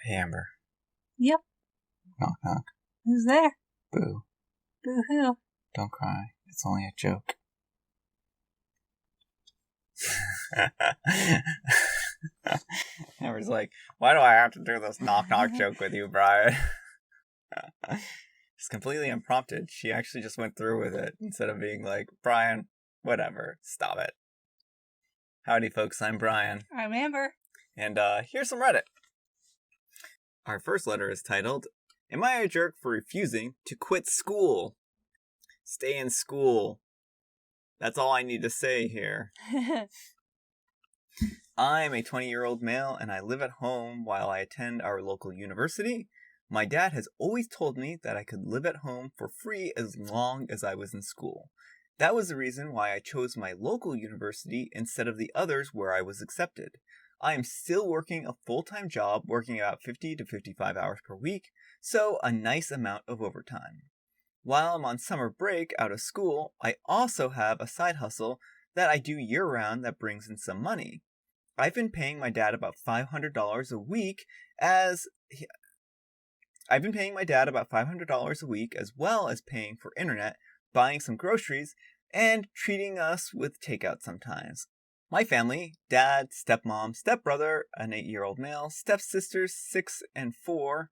Hey, Amber. Yep. Knock, knock. Who's there? Boo. Boo-hoo. Don't cry. It's only a joke. Amber's like, why do I have to do this knock-knock joke with you, Brian? It's completely unprompted. She actually just went through with it instead of being like, Brian, whatever, stop it. Howdy, folks. I'm Brian. I'm Amber. And here's some Reddit. Our first letter is titled, Am I a jerk for refusing to quit school? Stay in school. That's all I need to say here. I'm a 20-year-old male and I live at home while I attend our local university. My dad has always told me that I could live at home for free as long as I was in school. That was the reason why I chose my local university instead of the others where I was accepted. I am still working a full-time job, working about 50 to 55 hours per week, so a nice amount of overtime. While I'm on summer break out of school, I also have a side hustle that I do year-round that brings in some money. I've been paying my dad about $500 a week as well as paying for internet, buying some groceries, and treating us with takeout sometimes. My family, dad, stepmom, stepbrother, an 8-year-old male, stepsisters, 6 and 4,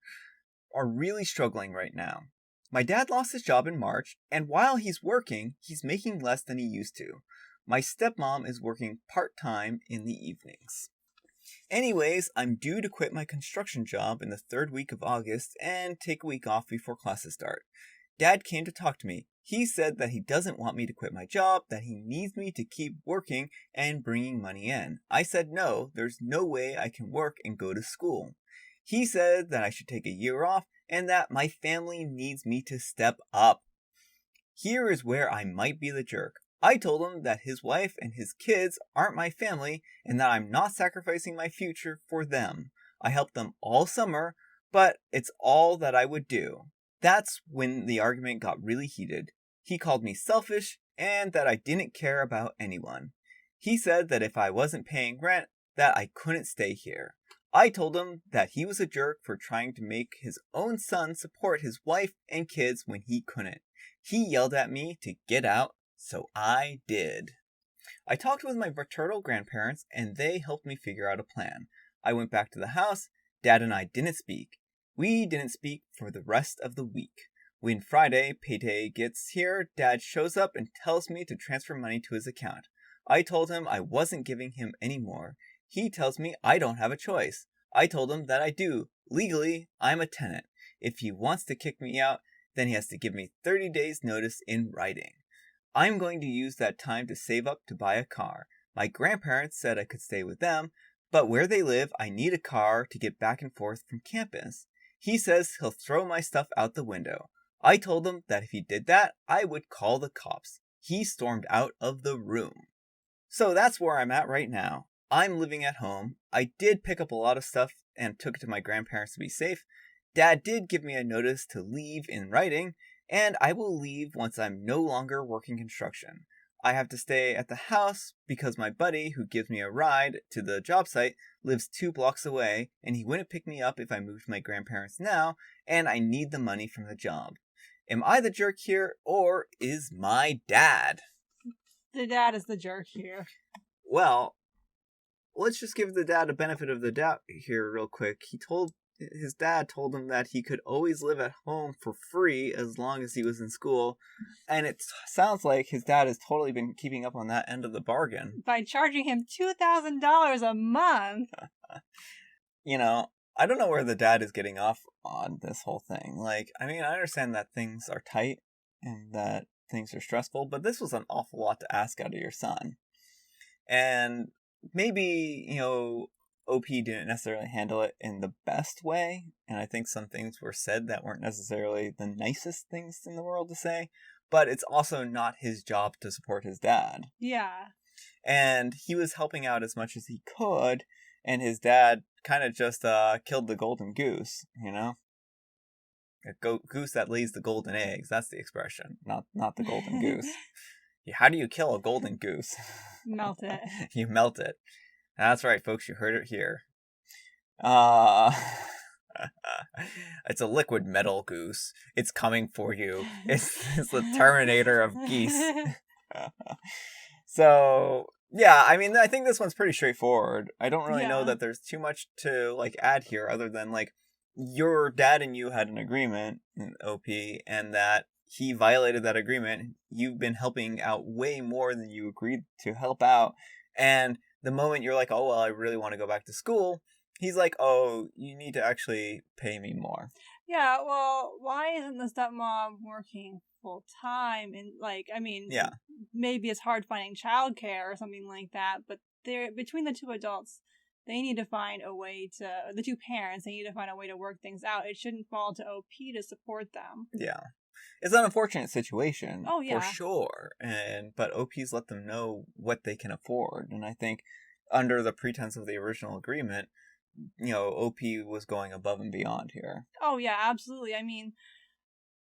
are really struggling right now. My dad lost his job in March, and while he's working, he's making less than he used to. My stepmom is working part-time in the evenings. Anyways, I'm due to quit my construction job in the 3rd week of August and take a week off before classes start. Dad came to talk to me. He said that he doesn't want me to quit my job, that he needs me to keep working and bringing money in. I said no, there's no way I can work and go to school. He said that I should take a year off and that my family needs me to step up. Here is where I might be the jerk. I told him that his wife and his kids aren't my family and that I'm not sacrificing my future for them. I helped them all summer, but it's all that I would do. That's when the argument got really heated. He called me selfish and that I didn't care about anyone. He said that if I wasn't paying rent, that I couldn't stay here. I told him that he was a jerk for trying to make his own son support his wife and kids when he couldn't. He yelled at me to get out, so I did. I talked with my maternal grandparents and they helped me figure out a plan. I went back to the house. Dad and I didn't speak. We didn't speak for the rest of the week. When Friday payday gets here, Dad shows up and tells me to transfer money to his account. I told him I wasn't giving him any more. He tells me I don't have a choice. I told him that I do. Legally, I'm a tenant. If he wants to kick me out, then he has to give me 30 days notice in writing. I'm going to use that time to save up to buy a car. My grandparents said I could stay with them, but where they live, I need a car to get back and forth from campus. He says he'll throw my stuff out the window. I told him that if he did that, I would call the cops. He stormed out of the room. So that's where I'm at right now. I'm living at home. I did pick up a lot of stuff and took it to my grandparents to be safe. Dad did give me a notice to leave in writing, and I will leave once I'm no longer working construction. I have to stay at the house because my buddy, who gives me a ride to the job site, lives 2 blocks away, and he wouldn't pick me up if I moved to my grandparents now, and I need the money from the job. Am I the jerk here, or is my dad? The dad is the jerk here. Well, let's just give the dad a benefit of the doubt here real quick. His dad told him that he could always live at home for free as long as he was in school. And it sounds like his dad has totally been keeping up on that end of the bargain. By charging him $2,000 a month. I don't know where the dad is getting off on this whole thing. I understand that things are tight and that things are stressful, but this was an awful lot to ask out of your son. And maybe, OP didn't necessarily handle it in the best way, and I think some things were said that weren't necessarily the nicest things in the world to say, but it's also not his job to support his dad. Yeah. And he was helping out as much as he could, and his dad kind of just killed the golden goose, A goose that lays the golden eggs, that's the expression, not the golden goose. How do you kill a golden goose? Melt it. You melt it. That's right, folks. You heard it here. It's a liquid metal goose. It's coming for you. It's the Terminator of geese. So, yeah, I mean, I think this one's pretty straightforward. I don't really know Yeah. that there's too much to, like, add here other than, like, your dad and you had an agreement, OP, and that he violated that agreement. You've been helping out way more than you agreed to help out. And the moment you're like, oh, well, I really want to go back to school, he's like, oh, you need to actually pay me more. Yeah, well, why isn't the stepmom working full time? And like, I mean, Yeah. maybe it's hard finding childcare or something like that, but they're between the two adults, they need to find a way to the two parents. They need to find a way to work things out. It shouldn't fall to OP to support them. Yeah. It's an unfortunate situation, Oh, yeah. for sure. But OP's let them know what they can afford. And I think under the pretense of the original agreement, OP was going above and beyond here. Oh, yeah, absolutely. I mean,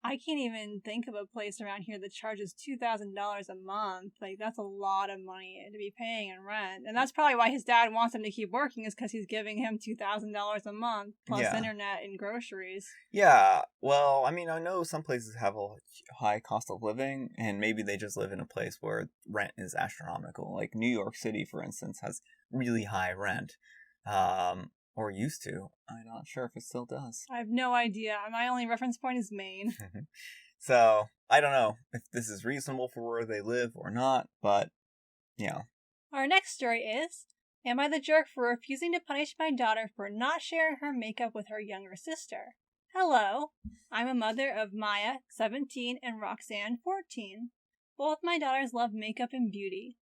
I can't even think of a place around here that charges $2,000 a month. Like, that's a lot of money to be paying in rent. And that's probably why his dad wants him to keep working, is because he's giving him $2,000 a month plus internet and groceries. Yeah, well, I mean, I know some places have a high cost of living, and maybe they just live in a place where rent is astronomical. Like New York City, for instance, has really high rent. Or used to. I'm not sure if it still does. I have no idea. My only reference point is Maine. So, I don't know if this is reasonable for where they live or not, but, Our next story is, am I the jerk for refusing to punish my daughter for not sharing her makeup with her younger sister? Hello, I'm a mother of Maya, 17, and Roxanne, 14. Both my daughters love makeup and beauty.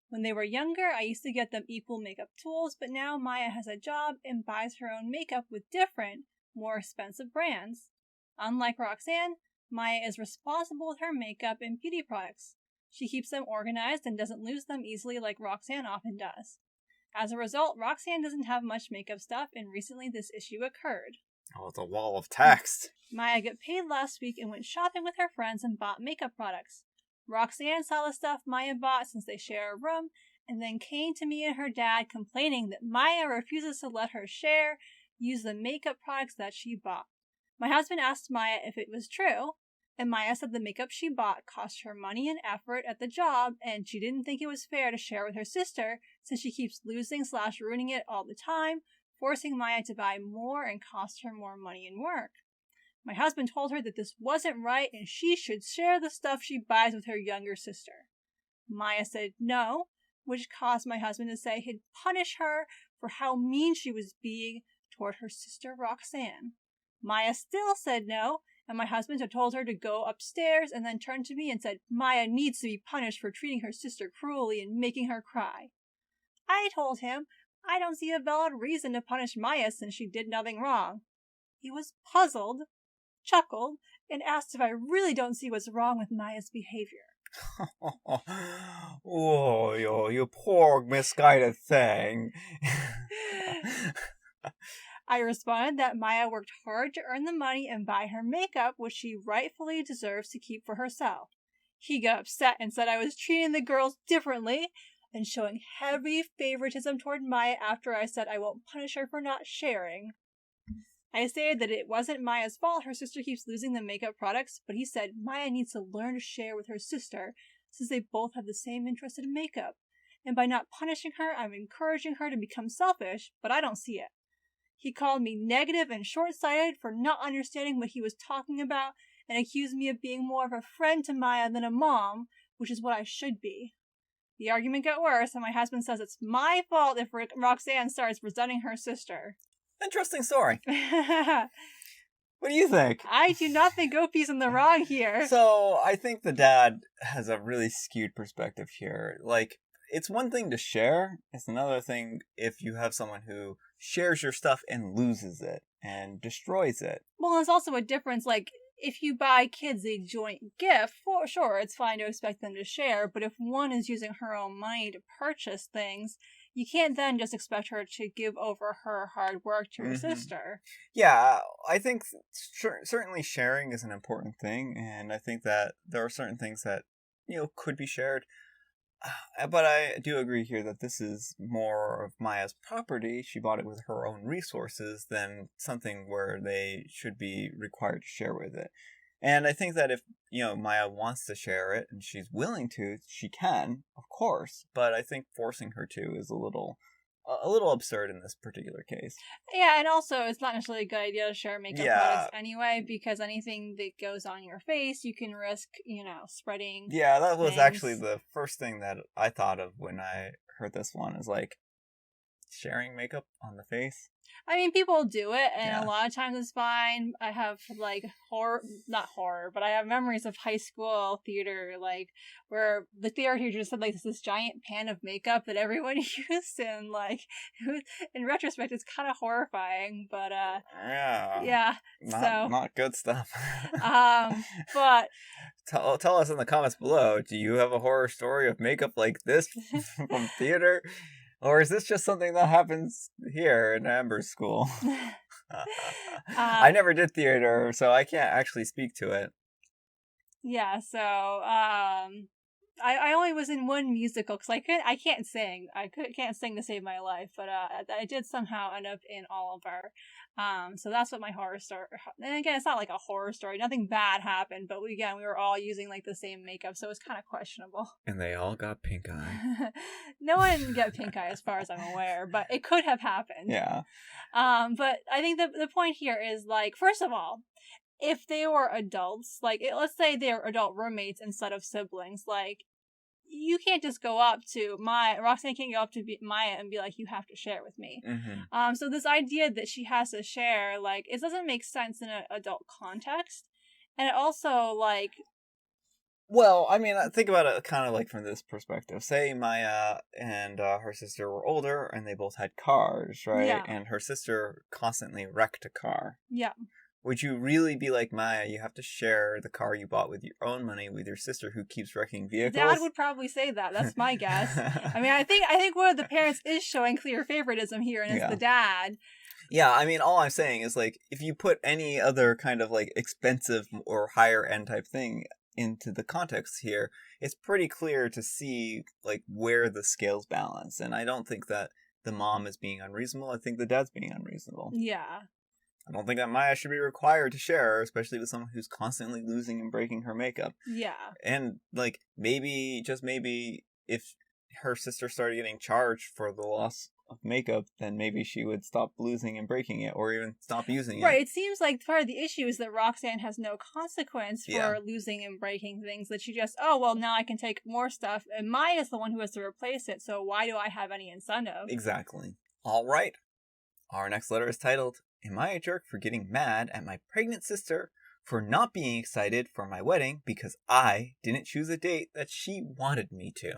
When they were younger, I used to get them equal makeup tools, but now Maya has a job and buys her own makeup with different, more expensive brands. Unlike Roxanne, Maya is responsible with her makeup and beauty products. She keeps them organized and doesn't lose them easily like Roxanne often does. As a result, Roxanne doesn't have much makeup stuff, and recently this issue occurred. Oh, it's a wall of text. Maya got paid last week and went shopping with her friends and bought makeup products. Roxanne saw the stuff Maya bought since they share a room, and then came to me and her dad complaining that Maya refuses to let her use the makeup products that she bought. My husband asked Maya if it was true, and Maya said the makeup she bought cost her money and effort at the job, and she didn't think it was fair to share with her sister since she keeps losing/ruining it all the time, forcing Maya to buy more and cost her more money and work. My husband told her that this wasn't right and she should share the stuff she buys with her younger sister. Maya said no, which caused my husband to say he'd punish her for how mean she was being toward her sister Roxanne. Maya still said no, and my husband had told her to go upstairs and then turned to me and said Maya needs to be punished for treating her sister cruelly and making her cry. I told him I don't see a valid reason to punish Maya since she did nothing wrong. He was puzzled, chuckled, and asked if I really don't see what's wrong with Maya's behavior. Oh, you poor misguided thing. I responded that Maya worked hard to earn the money and buy her makeup, which she rightfully deserves to keep for herself. He got upset and said I was treating the girls differently and showing heavy favoritism toward Maya after I said I won't punish her for not sharing. I stated that it wasn't Maya's fault her sister keeps losing the makeup products, but he said Maya needs to learn to share with her sister since they both have the same interest in makeup. And by not punishing her, I'm encouraging her to become selfish, but I don't see it. He called me negative and short-sighted for not understanding what he was talking about and accused me of being more of a friend to Maya than a mom, which is what I should be. The argument got worse, and my husband says it's my fault if Roxanne starts resenting her sister. Interesting story. What do you think? I do not think Opie's in the wrong here. So, I think the dad has a really skewed perspective here. Like, it's one thing to share. It's another thing if you have someone who shares your stuff and loses it and destroys it. Well, there's also a difference, like, if you buy kids a joint gift, for sure, it's fine to expect them to share, but if one is using her own money to purchase things, you can't then just expect her to give over her hard work to her sister. Yeah, I think certainly sharing is an important thing, and I think that there are certain things that, could be shared. But I do agree here that this is more of Maya's property. She bought it with her own resources than something where they should be required to share with it. And I think that if, Maya wants to share it and she's willing to, she can, of course. But I think forcing her to is a little absurd in this particular case. Yeah, and also it's not necessarily a good idea to share makeup Yeah. products anyway, because anything that goes on your face, you can risk, spreading. Yeah, that was things. actually the first thing that I thought of when I heard this one, is like sharing makeup on the face. I mean, people do it, and Yeah. a lot of times it's fine. I have, not horror, but I have memories of high school theater, where the theater teacher just had, this giant pan of makeup that everyone used, and, in retrospect, it's kind of horrifying, but, yeah, Not good stuff. but... Tell us in the comments below, do you have a horror story of makeup like this from theater? Or is this just something that happens here in Amber's school? I never did theater, so I can't actually speak to it. Yeah, so, I only was in one musical, because I can't sing. Can't sing to save my life, but, I did somehow end up in Oliver. So that's what my horror story, and again, it's not like a horror story, nothing bad happened, but we were all using, the same makeup, so it was kind of questionable. And they all got pink eye. No one got pink eye as far as I'm aware, but it could have happened. Yeah. But I think the point here is, first of all, if they were adults, let's say they're adult roommates instead of siblings, you can't just go up to Roxanne can't go up to Maya and be like, you have to share with me. Mm-hmm. So this idea that she has to share, it doesn't make sense in an adult context. And it also, Well, I mean, think about it kind of from this perspective. Say Maya and her sister were older and they both had cars, right? Yeah. And her sister constantly wrecked a car. Yeah. Would you really be like, Maya, you have to share the car you bought with your own money with your sister who keeps wrecking vehicles? Dad would probably say that. That's my guess. I mean, I think one of the parents is showing clear favoritism here, and it's the dad. Yeah, I mean, all I'm saying is, if you put any other kind of, expensive or higher end type thing into the context here, it's pretty clear to see, where the scales balance. And I don't think that the mom is being unreasonable. I think the dad's being unreasonable. Yeah. I don't think that Maya should be required to share, especially with someone who's constantly losing and breaking her makeup. Yeah. And, maybe, just maybe, if her sister started getting charged for the loss of makeup, then maybe she would stop losing and breaking it, or even stop using it. Right, it seems like part of the issue is that Roxanne has no consequence for losing and breaking things, that she just, now I can take more stuff, and Maya's the one who has to replace it, so why do I have any incentive? Exactly. All right. Our next letter is titled, Am I a jerk for getting mad at my pregnant sister for not being excited for my wedding because I didn't choose a date that she wanted me to?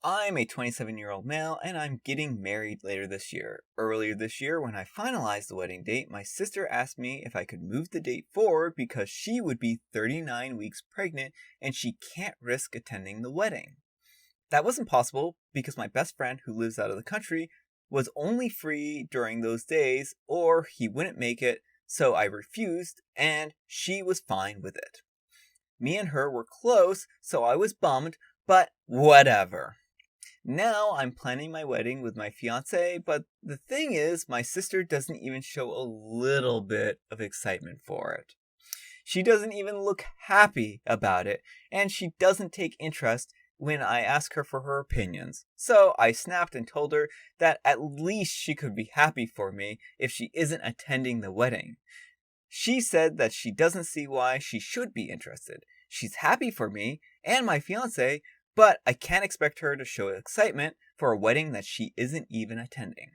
I'm a 27-year-old male and I'm getting married later this year. Earlier this year, when I finalized the wedding date, my sister asked me if I could move the date forward because she would be 39 weeks pregnant and she can't risk attending the wedding. That wasn't possible because my best friend, who lives out of the country, was only free during those days or he wouldn't make it, so I refused and she was fine with it. Me and her were close, so I was bummed, but whatever. Now I'm planning my wedding with my fiance, but the thing is, my sister doesn't even show a little bit of excitement for it. She doesn't even look happy about it, and she doesn't take interest when I ask her for her opinions. So I snapped and told her that at least she could be happy for me if she isn't attending the wedding. She said that she doesn't see why she should be interested. She's happy for me and my fiance, but I can't expect her to show excitement for a wedding that she isn't even attending.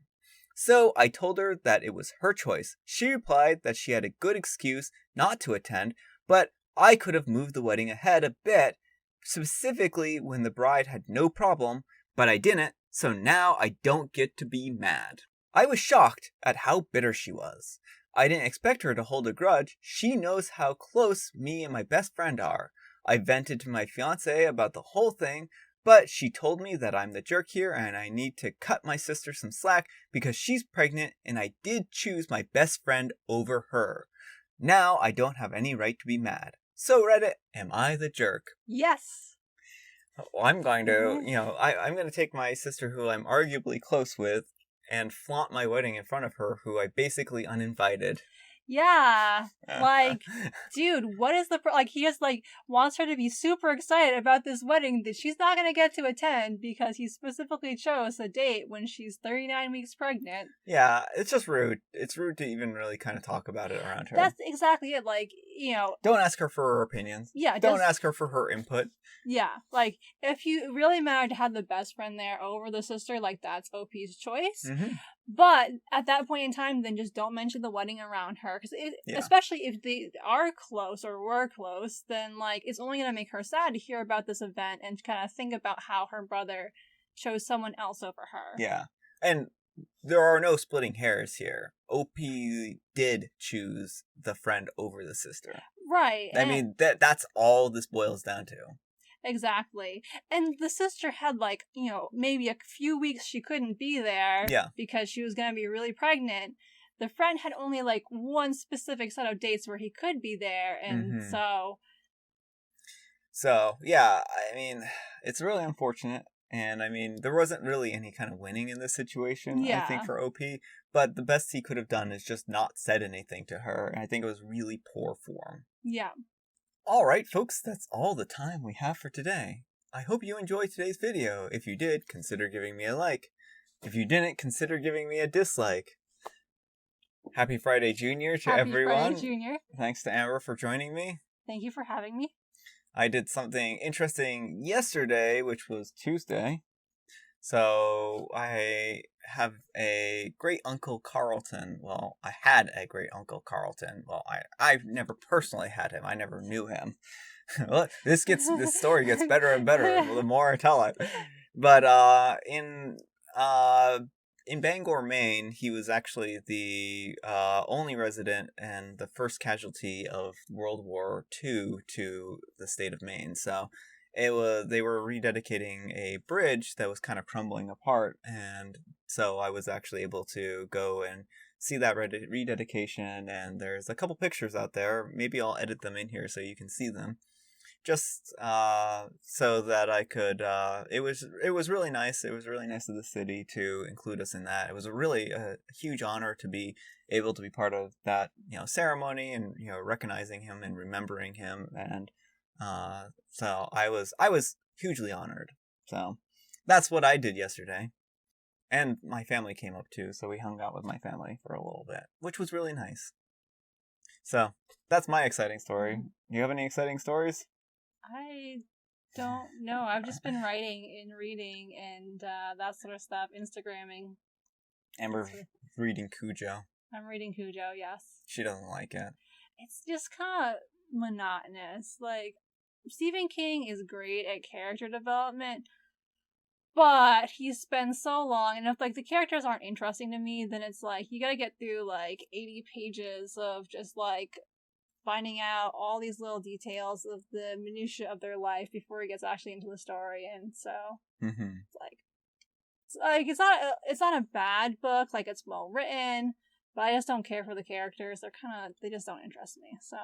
So I told her that it was her choice. She replied that she had a good excuse not to attend, but I could have moved the wedding ahead a bit, specifically when the bride had no problem, but I didn't, so now I don't get to be mad. I was shocked at how bitter she was. I didn't expect her to hold a grudge. She knows how close me and my best friend are. I vented to my fiance about the whole thing, but she told me that I'm the jerk here and I need to cut my sister some slack because she's pregnant and I did choose my best friend over her. Now I don't have any right to be mad. So Reddit, am I the jerk? Yes. Well, I'm going to, I'm going to take my sister who I'm arguably close with and flaunt my wedding in front of her, who I basically uninvited. Yeah, like, dude, what is the like? He just like wants her to be super excited about this wedding that she's not gonna get to attend because he specifically chose a date when she's 39 weeks pregnant. Yeah, it's just rude. It's rude to even really kind of talk about it around her. That's exactly it. Like, don't ask her for her opinions. Yeah, don't ask her for her input. Yeah, like if you really matter to have the best friend there over the sister, like that's OP's choice. Mm-hmm. But at that point in time, then just don't mention the wedding around her, because especially if they are close or were close, then like it's only gonna make her sad to hear about this event and kind of think about how her brother chose someone else over her. Yeah, and there are no splitting hairs here. OP did choose the friend over the sister. Right. I mean that's all this boils down to. Exactly. And the sister had like, maybe a few weeks she couldn't be there because she was going to be really pregnant. The friend had only like one specific set of dates where he could be there. And So, yeah, I mean, it's really unfortunate. And I mean, there wasn't really any kind of winning in this situation, I think, for OP. But the best he could have done is just not said anything to her. And I think it was really poor form. Yeah. All right, folks, that's all the time we have for today. I hope you enjoyed today's video. If you did, consider giving me a like. If you didn't, consider giving me a dislike. Happy Friday, Junior, to everyone. Happy Friday, Junior. Thanks to Amber for joining me. Thank you for having me. I did something interesting yesterday, which was Tuesday. So I have a great uncle Carlton. Well, I had a great uncle Carlton. Well, I've never personally had him. I never knew him. This story gets better and better the more I tell it. But in Bangor, Maine, he was actually the only resident and the first casualty of World War II to the state of Maine. So they were rededicating a bridge that was kind of crumbling apart, and so I was actually able to go and see that rededication, and there's a couple pictures out there. Maybe I'll edit them in here so you can see them. Just so that I could it was really nice. It was really nice of the city to include us in that. It was a huge honor to be able to be part of that, ceremony, and recognizing him and remembering him, and so I was hugely honored. So that's what I did yesterday. And my family came up too, so we hung out with my family for a little bit, which was really nice. So that's my exciting story. You have any exciting stories? I don't know. I've just been writing and reading and that sort of stuff, Instagramming. Amber's reading Cujo. I'm reading Cujo, yes. She doesn't like it. It's just kind of monotonous. Like, Stephen King is great at character development, but he spends so long, and if like the characters aren't interesting to me, then it's like you gotta get through like 80 pages of just like finding out all these little details of the minutiae of their life before he gets actually into the story. And so it's not a bad book, like it's well written, but I just don't care for the characters. They just don't interest me. So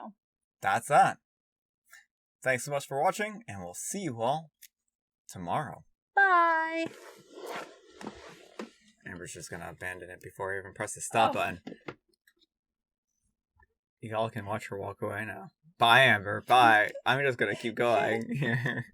that's that. Thanks so much for watching, and we'll see you all tomorrow. Bye. Amber's just gonna abandon it before I even press the stop button. You all can watch her walk away now. Bye, Amber. Bye. I'm just gonna keep going here.